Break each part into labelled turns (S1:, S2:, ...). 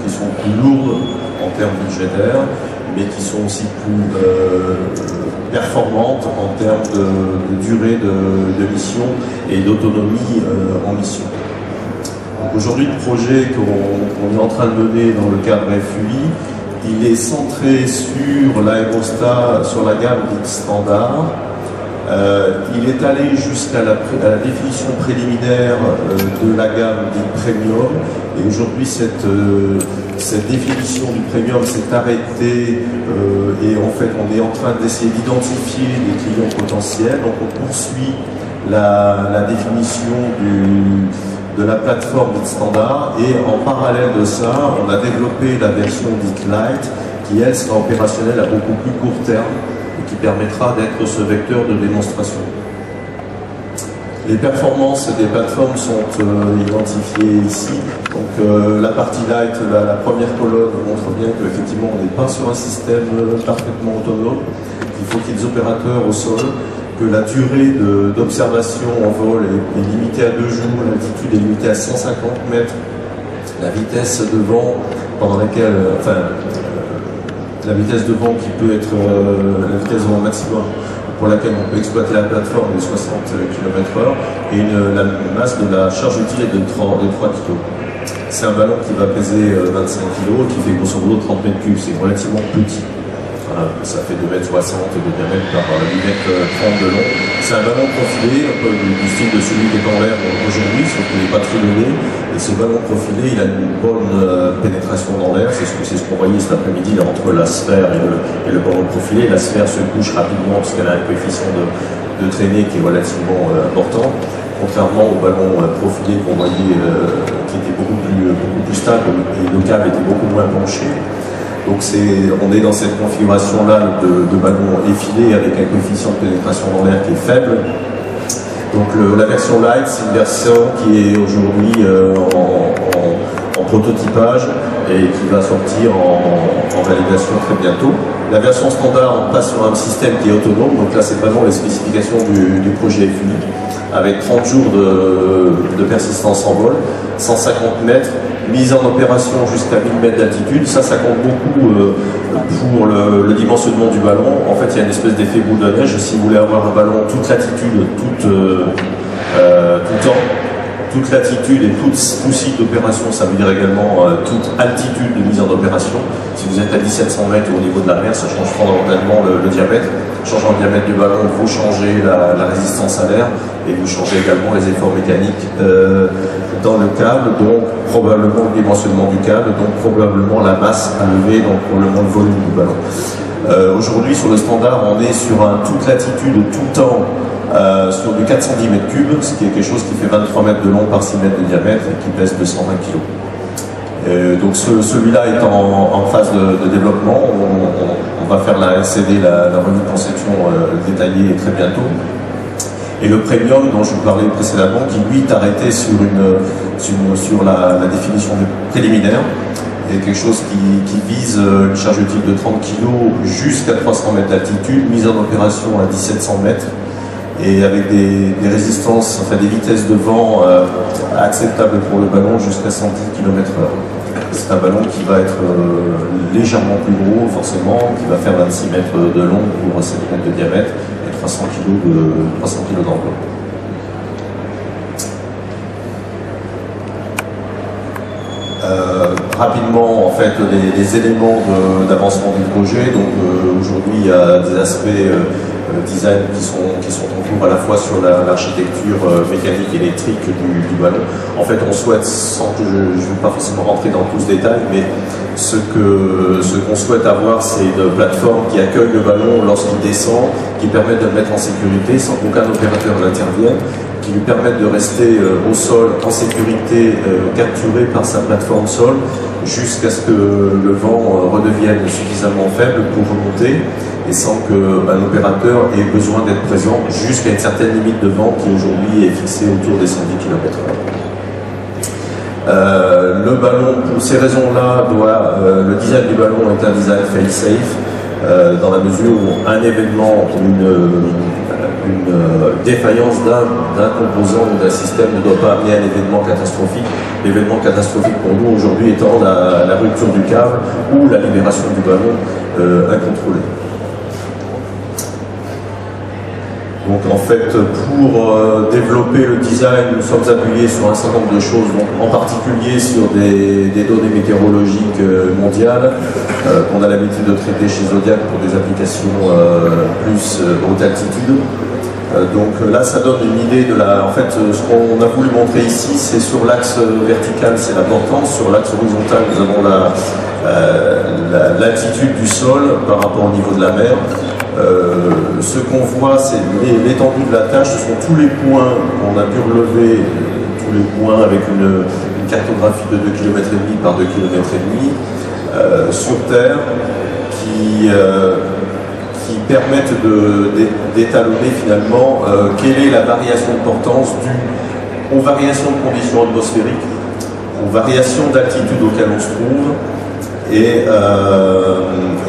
S1: qui sont plus lourdes en termes budgétaires, mais qui sont aussi plus performantes en termes de durée de mission et d'autonomie en mission. Aujourd'hui, le projet qu'on est en train de mener dans le cadre FUI, il est centré sur l'aérostat, sur la gamme dite standard. Il est allé jusqu'à la définition préliminaire de la gamme dite premium. Et aujourd'hui, cette définition du premium s'est arrêtée et en fait, on est en train d'essayer d'identifier les clients potentiels. Donc, on poursuit la définition de la plateforme dite standard et en parallèle de ça, on a développé la version dite light qui, elle, sera opérationnelle à beaucoup plus court terme et qui permettra d'être ce vecteur de démonstration. Les performances des plateformes sont identifiées ici. Donc la partie light, la première colonne montre bien qu'effectivement on n'est pas sur un système parfaitement autonome. Il faut qu'il y ait des opérateurs au sol, que la durée d'observation en vol est limitée à 2 jours, l'altitude est limitée à 150 mètres, la vitesse de vent pendant laquelle, la vitesse de vent qui peut être la vitesse de vent maximum pour laquelle on peut exploiter la plateforme de 60 km/h et la masse de la charge utile est de 3 kg. C'est un ballon qui va peser 25 kg, qui fait grosso modo 30 mètres cubes, c'est relativement petit. Ça fait 2,60 m de diamètre par 8,30 m de long. C'est un ballon profilé, un peu du style de celui qui est en l'air aujourd'hui, sauf qu'il n'est pas très donné. Et ce ballon profilé, il a une bonne pénétration dans l'air. C'est ce qu'on voyait cet après-midi entre la sphère et le ballon profilé. La sphère se couche rapidement parce qu'elle a un coefficient de traînée qui est relativement important. Contrairement au ballon profilé qu'on voyait qui était beaucoup plus stable et le câble était beaucoup moins penché. Donc on est dans cette configuration-là de ballon effilé avec un coefficient de pénétration dans l'air qui est faible. Donc la version light, c'est une version qui est aujourd'hui en prototypage et qui va sortir en validation très bientôt. La version standard, on passe sur un système qui est autonome, donc là c'est vraiment les spécifications du projet FUI, avec 30 jours de persistance en vol, 150 mètres, mise en opération jusqu'à 1000 mètres d'altitude. Ça compte beaucoup pour le dimensionnement du ballon. En fait, il y a une espèce d'effet boule de neige. Si vous voulez avoir un ballon toute latitude, tout temps, toute latitude et tout site d'opération, ça veut dire également toute altitude de mise en opération. Si vous êtes à 1700 mètres au niveau de la mer, ça change fondamentalement le diamètre. Changeant le diamètre du ballon, vous changez la résistance à l'air et vous changez également les efforts mécaniques dans le câble, donc probablement le dimensionnement du câble, donc probablement la masse à lever, donc probablement le volume du ballon. Aujourd'hui, sur le standard, on est sur un toute latitude, tout temps, sur du 410 mètres cubes, ce qui est quelque chose qui fait 23 mètres de long par 6 mètres de diamètre et qui pèse 220 kg. Donc celui-là est en phase de développement. On va faire la RCD, la revue de conception détaillée très bientôt. Et le premium dont je vous parlais précédemment, qui lui est arrêté sur la définition préliminaire, et quelque chose qui vise une charge utile de 30 kg jusqu'à 300 mètres d'altitude, mise en opération à 1700 mètres, et avec des résistances, enfin des vitesses de vent acceptables pour le ballon jusqu'à 110 km/h. C'est un ballon qui va être légèrement plus gros, forcément, qui va faire 26 mètres de long pour 7 mètres de diamètre et 300 kg d'enveloppe. Rapidement, en fait, les éléments d'avancement du projet. Donc aujourd'hui, il y a des aspects design qui sont en cours à la fois sur l'architecture mécanique et électrique du ballon. En fait, on souhaite, sans que je ne vais pas forcément rentrer dans tout ce détail, mais ce qu'on souhaite avoir, c'est une plateforme qui accueille le ballon lorsqu'il descend, qui permet de le mettre en sécurité sans qu'aucun opérateur n'intervienne, qui lui permettent de rester au sol en sécurité, capturé par sa plateforme sol, jusqu'à ce que le vent redevienne suffisamment faible pour remonter, et sans que l'opérateur ait besoin d'être présent jusqu'à une certaine limite de vent qui aujourd'hui est fixée autour des 110 km/h. Le ballon, pour ces raisons-là, le design du ballon est un design fail-safe, dans la mesure où un événement, une défaillance d'un composant ou d'un système ne doit pas amener à un événement catastrophique. L'événement catastrophique pour nous aujourd'hui étant la rupture du câble ou la libération du ballon incontrôlée. Donc en fait, pour développer le design, nous sommes appuyés sur un certain nombre de choses, donc, en particulier sur des données météorologiques mondiales qu'on a l'habitude de traiter chez Zodiac pour des applications plus haute altitude. Donc là, ça donne une idée de la... En fait, ce qu'on a voulu montrer ici, c'est sur l'axe vertical, c'est la portance, sur l'axe horizontal, nous avons l'altitude du sol par rapport au niveau de la mer. Ce qu'on voit, c'est l'étendue de la tâche, ce sont tous les points qu'on a pu relever, tous les points avec une cartographie de 2,5 km par 2,5 km sur Terre qui permettent d'étalonner finalement quelle est la variation de portance due aux variations de conditions atmosphériques, aux variations d'altitude auxquelles on se trouve, et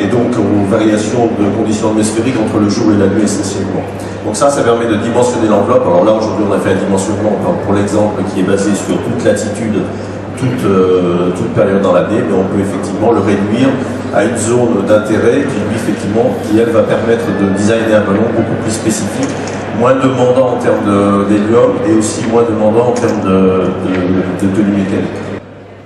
S1: donc aux variations de conditions atmosphériques entre le jour et la nuit essentiellement. Donc ça permet de dimensionner l'enveloppe. Alors là aujourd'hui on a fait un dimensionnement pour l'exemple qui est basé sur toute latitude, toute période dans l'année, mais on peut effectivement le réduire à une zone d'intérêt qui lui effectivement elle va permettre de designer un ballon beaucoup plus spécifique, moins demandant en termes d'hélium et aussi moins demandant en termes de tenue mécanique.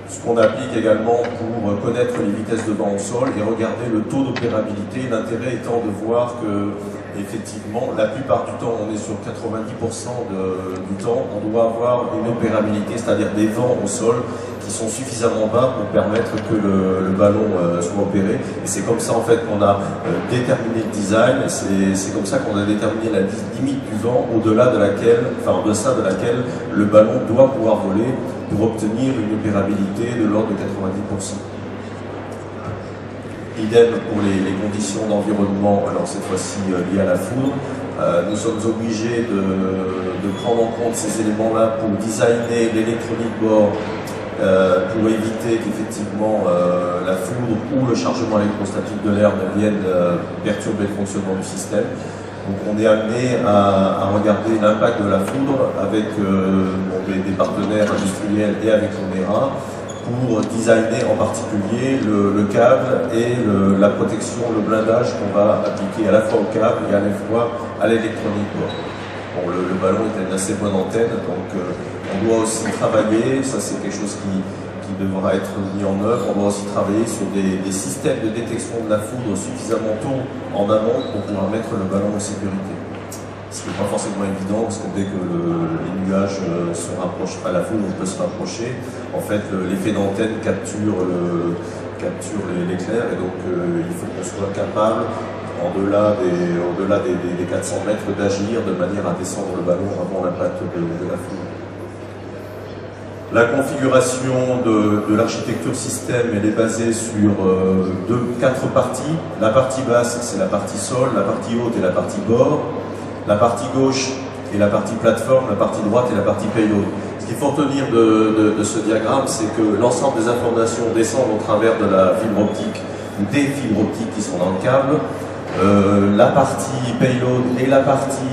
S1: Ce qu'on applique également pour connaître les vitesses de vent au sol et regarder le taux d'opérabilité, l'intérêt étant de voir que effectivement la plupart du temps on est sur 90% du temps, on doit avoir une opérabilité, c'est-à-dire des vents au sol qui sont suffisamment bas pour permettre que le ballon soit opéré. Et c'est comme ça en fait qu'on a déterminé le design, c'est comme ça qu'on a déterminé la limite du vent au-delà de laquelle, enfin en deçà de laquelle le ballon doit pouvoir voler pour obtenir une opérabilité de l'ordre de 90%. Idem pour les conditions d'environnement, alors cette fois-ci liées à la foudre. Nous sommes obligés de prendre en compte ces éléments-là pour designer l'électronique bord pour éviter qu'effectivement la foudre ou le chargement électrostatique de l'air ne viennent perturber le fonctionnement du système. Donc on est amené à regarder l'impact de la foudre avec des partenaires industriels et avec l'ONERA pour designer en particulier le câble et la protection, le blindage qu'on va appliquer à la fois au câble et à la fois à l'électronique. Bon, le ballon est une assez bonne antenne, donc on doit aussi travailler, ça c'est quelque chose qui devra être mis en œuvre, on doit aussi travailler sur des systèmes de détection de la foudre suffisamment tôt en amont pour pouvoir mettre le ballon en sécurité. Ce qui n'est pas forcément évident, parce que dès que les nuages se rapprochent, la foudre peut se rapprocher, en fait l'effet d'antenne capture l'éclair, et donc il faut qu'on soit capable, au-delà des 400 mètres, d'agir de manière à descendre le ballon avant l'impact de la foudre. La configuration de l'architecture système, elle est basée sur 4 parties. La partie basse, c'est la partie sol, la partie haute et la partie bord. La partie gauche est la partie plateforme, la partie droite est la partie payload. Ce qu'il faut retenir de ce diagramme, c'est que l'ensemble des informations descendent au travers de la fibre optique ou des fibres optiques qui sont dans le câble. La partie payload et la partie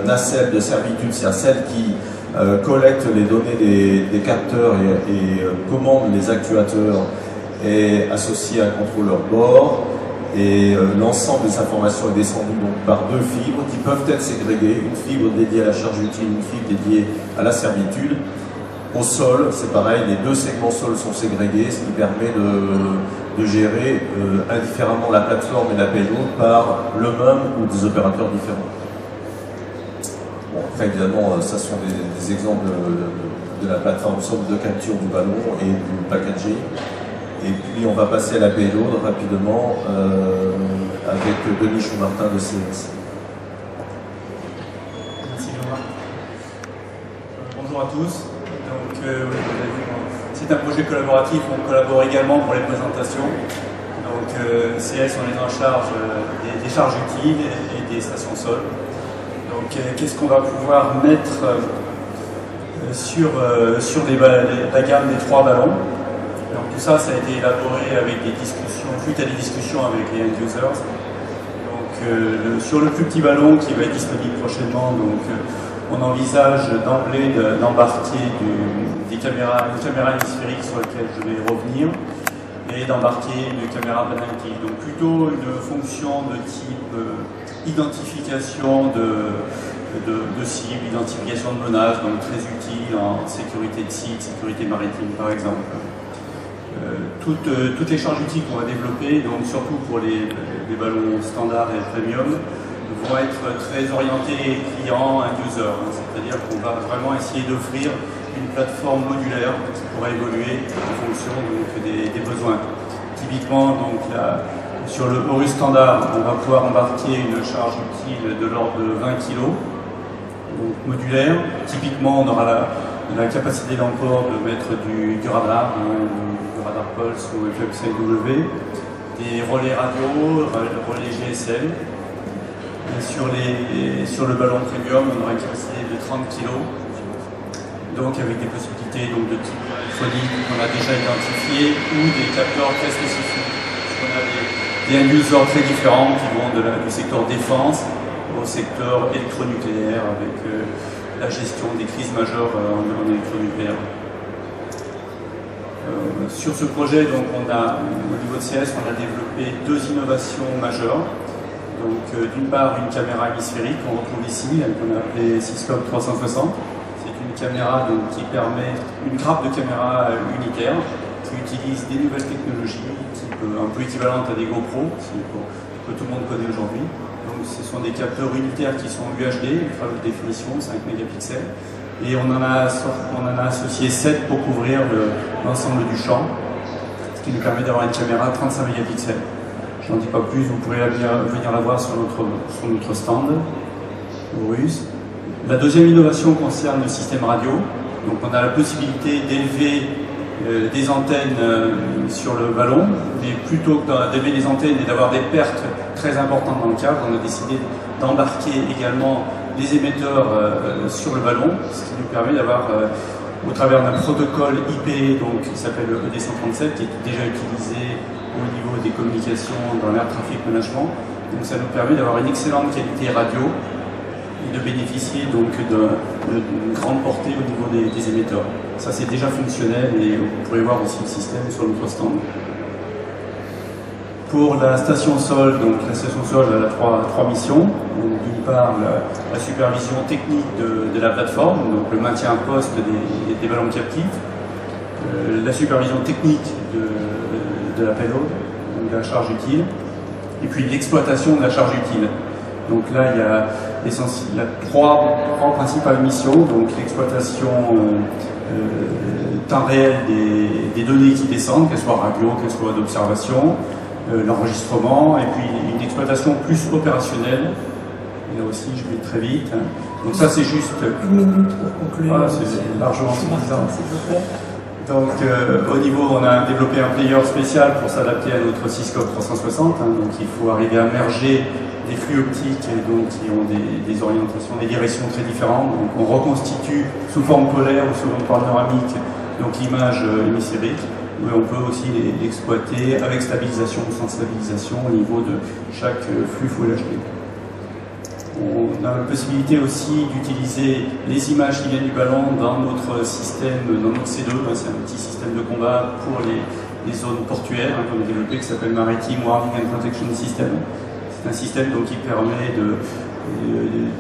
S1: nacelle de servitude, c'est celle qui collecte les données des capteurs et commande les actuateurs, est associée à un contrôleur bord. Et l'ensemble des informations est descendu donc par 2 fibres qui peuvent être ségrégées, une fibre dédiée à la charge utile, une fibre dédiée à la servitude. Au sol, c'est pareil, les 2 segments sol sont ségrégés, ce qui permet de gérer indifféremment la plateforme et la payload par le même ou des opérateurs différents. Bon, après évidemment, ça sont des exemples de la plateforme sol de capture du ballon et du packaging. Et puis on va passer à la payload rapidement avec Denis Choumartin de CS.
S2: Merci Jean-Marc. Bonjour à tous. Donc, c'est un projet collaboratif, on collabore également pour les présentations. Donc CS, on est en charge des charges utiles et des stations sol. Donc qu'est-ce qu'on va pouvoir mettre sur la gamme des 3 ballons. Donc tout ça, ça a été élaboré avec des discussions, suite à des discussions avec les end users. Donc sur le plus petit ballon qui va être disponible prochainement, donc, on envisage d'emblée d'embarquer une caméra hémisphérique sur laquelle je vais revenir et d'embarquer une caméra panoptique. Donc plutôt une fonction de type identification de cibles, identification de menaces, donc très utile en sécurité de site, sécurité maritime par exemple. Toutes les charges utiles qu'on va développer, donc surtout pour les ballons standards et premium, vont être très orientés client and user, c'est-à-dire qu'on va vraiment essayer d'offrir une plateforme modulaire qui pourra évoluer en fonction donc, des besoins. Typiquement, donc, sur le Horus standard, on va pouvoir embarquer une charge utile de l'ordre de 20 kg, donc modulaire. Typiquement, on aura la capacité d'emport de mettre du radar, du radar Pulse ou FMCW, des relais radio, relais GSM. Sur le ballon premium, on aura une capacité de 30 kg, donc avec des possibilités donc, de type phonique qu'on a déjà identifié ou des capteurs très spécifiques. On a des end-users très différents qui vont du secteur défense au secteur électronucléaire avec la gestion des crises majeures en électronucléaire. Sur ce projet, donc, au niveau de CS, on a développé deux innovations majeures. Donc, d'une part, une caméra hémisphérique qu'on retrouve ici, qu'on a appelée Syscope 360. C'est une caméra donc, qui permet une grappe de caméra unitaire qui utilise des nouvelles technologies, un peu équivalentes à des GoPro, que tout le monde connaît aujourd'hui. Donc, ce sont des capteurs unitaires qui sont UHD, ultra haute définition, 5 mégapixels. Et on en a associé 7 pour couvrir l'ensemble du champ, ce qui nous permet d'avoir une caméra 35 mégapixels. Je n'en dis pas plus, vous pourrez venir la voir sur notre stand Horus. La deuxième innovation concerne le système radio. Donc on a la possibilité d'élever des antennes sur le ballon, mais plutôt que d'élever des antennes et d'avoir des pertes très importantes dans le câble, on a décidé d'embarquer également les émetteurs sur le ballon, ce qui nous permet d'avoir, au travers d'un protocole IP donc, qui s'appelle ED137, qui est déjà utilisé au niveau des communications dans l'air traffic management. Donc ça nous permet d'avoir une excellente qualité radio et de bénéficier donc d'une grande portée au niveau des émetteurs. Ça c'est déjà fonctionnel et vous pourrez voir aussi le système sur notre stand. Pour la station sol, donc la station sol elle a trois missions. D'une part la supervision technique de la plateforme, donc le maintien à poste des ballons captifs, la supervision technique de la payload, donc de la charge utile, et puis l'exploitation de la charge utile. Donc là, il y a trois principales missions, donc l'exploitation temps réel des données qui descendent, qu'elles soient radio, qu'elles soient d'observation, l'enregistrement, et puis une exploitation plus opérationnelle. Et là aussi, je vais très vite. Donc ça, c'est juste...
S3: Une minute pour conclure.
S2: Voilà, c'est largement suffisant. Donc au niveau, on a développé un player spécial pour s'adapter à notre Syscope 360. Donc il faut arriver à merger des flux optiques et donc, qui ont des orientations, des directions très différentes. Donc on reconstitue sous forme polaire ou sous forme panoramique donc l'image hémisphérique. Mais on peut aussi l'exploiter avec stabilisation ou sans stabilisation au niveau de chaque flux Full HD. On a la possibilité aussi d'utiliser les images qui viennent du ballon dans notre système, dans notre C2, c'est un petit système de combat pour les zones portuaires qu'on a développé qui s'appelle Maritime Warning and Protection System. C'est un système donc, qui permet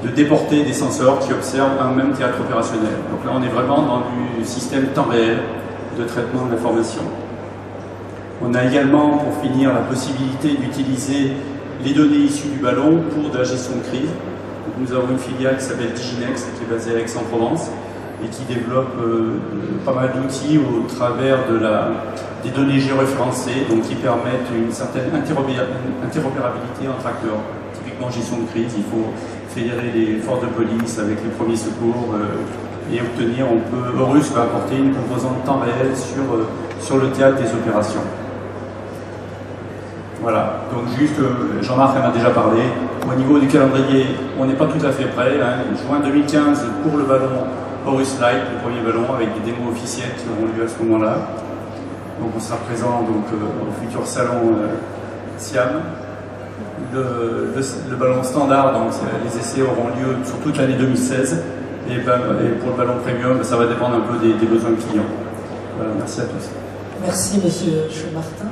S2: de déporter des senseurs qui observent un même théâtre opérationnel. Donc là on est vraiment dans du système temps réel de traitement de l'information. On a également, pour finir, la possibilité d'utiliser les données issues du ballon pour de la gestion de crise. Donc, nous avons une filiale qui s'appelle Diginex, qui est basée à Aix-en-Provence et qui développe pas mal d'outils au travers des données géoréférencées, donc qui permettent une certaine interopérabilité entre acteurs. Typiquement gestion de crise, il faut fédérer les forces de police avec les premiers secours et obtenir, Horus va apporter une composante temps réel sur le théâtre des opérations. Voilà, donc juste, Jean-Marc en a déjà parlé. Au niveau du calendrier, on n'est pas tout à fait prêt. Juin 2015 pour le ballon Horus Lite, le premier ballon, avec des démos officielles qui auront lieu à ce moment-là. Donc on sera présent donc, au futur salon SIAM. le ballon standard, donc les essais auront lieu sur toute l'année 2016. Et pour le ballon premium, ça va dépendre un peu des besoins clients. Voilà, merci à tous.
S3: Merci Monsieur Chaumartin.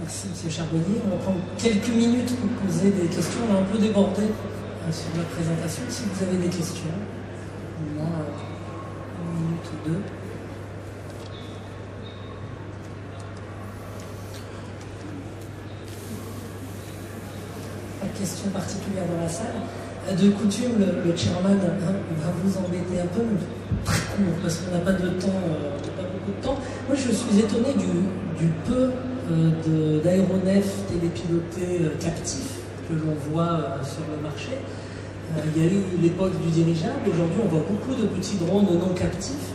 S3: Merci Monsieur Charbonnier. On va prendre quelques minutes pour poser des questions. On a un peu débordé sur la présentation. Si vous avez des questions, au moins une minute ou deux. Pas de questions particulières dans la salle. De coutume, le chairman va vous embêter un peu, mais très court, parce qu'on n'a pas de temps, pas beaucoup de temps. Moi, je suis étonné du peu d'aéronefs télépilotés captifs que l'on voit sur le marché. Il y a eu l'époque du dirigeable, aujourd'hui on voit beaucoup de petits drones non captifs.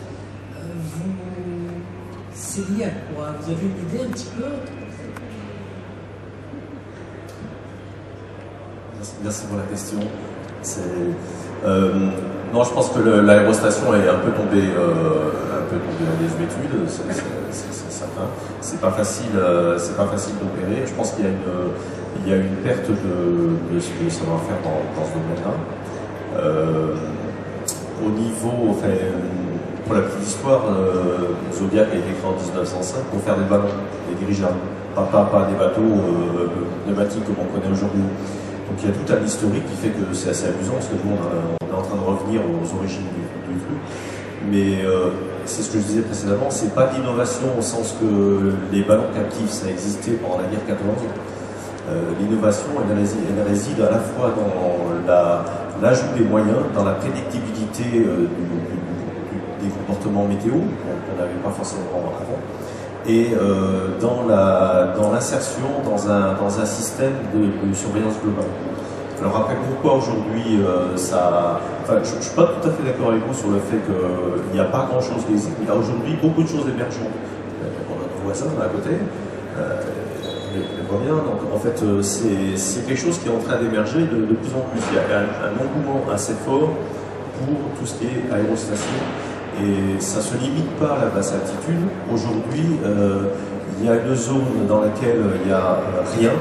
S3: C'est lié à quoi? Vous avez une idée un petit peu?
S1: Merci pour la question. Non, je pense que l'aérostation est un peu tombée dans les désuétude, c'est certain. C'est pas facile d'opérer. Je pense qu'il y a une perte de savoir-faire dans ce domaine-là. Au niveau, enfin, pour la petite histoire, Zodiac a été créé en 1905 pour faire des ballons, des dirigeables, pas des bateaux pneumatiques comme on connaît aujourd'hui. Donc il y a tout un historique qui fait que c'est assez amusant parce que nous on est en train de revenir aux origines du truc. Mais c'est ce que je disais précédemment, c'est pas d'innovation au sens que les ballons captifs ça existait pendant la guerre 14. L'innovation elle réside à la fois dans l'ajout des moyens, dans la prédictibilité des comportements météo qu'on n'avait pas forcément avant. Et dans l'insertion dans un système de surveillance globale. Alors après, pourquoi aujourd'hui Enfin, je ne suis pas tout à fait d'accord avec vous sur le fait qu'il n'y a pas grand-chose qui existe. Il y a aujourd'hui beaucoup de choses émergentes. On a nos voisins à côté, les premiers. Donc en fait, c'est quelque chose qui est en train d'émerger de plus en plus. Il y a un engouement assez fort pour tout ce qui est aérostation. Et ça ne se limite pas à la basse altitude. Aujourd'hui, il y a une zone dans laquelle il n'y a rien,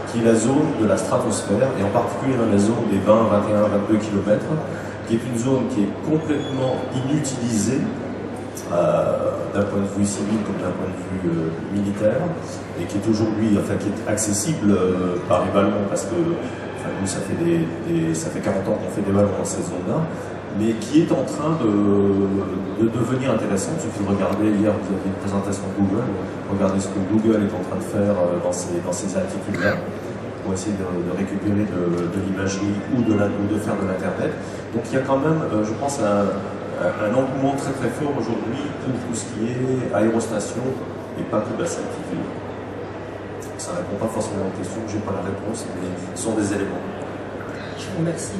S1: qui est la zone de la stratosphère, et en particulier dans la zone des 20, 21, 22 km, qui est une zone qui est complètement inutilisée d'un point de vue civil comme d'un point de vue militaire, et qui est aujourd'hui, enfin qui est accessible par les ballons, parce que enfin, nous ça fait 40 ans qu'on fait des ballons dans cette zone-là, mais qui est en train de devenir intéressante. Il suffit de regarder, hier vous aviez une présentation de Google, regardez ce que Google est en train de faire dans ces altitudes-là, pour essayer de récupérer de l'imagerie ou de faire de l'Internet. Donc il y a quand même, je pense, un engouement très très fort aujourd'hui pour tout ce qui est aérostation et pas que basse altitude. Ça ne répond pas forcément aux questions, je n'ai pas la réponse, mais ce sont des éléments.
S3: Je vous remercie.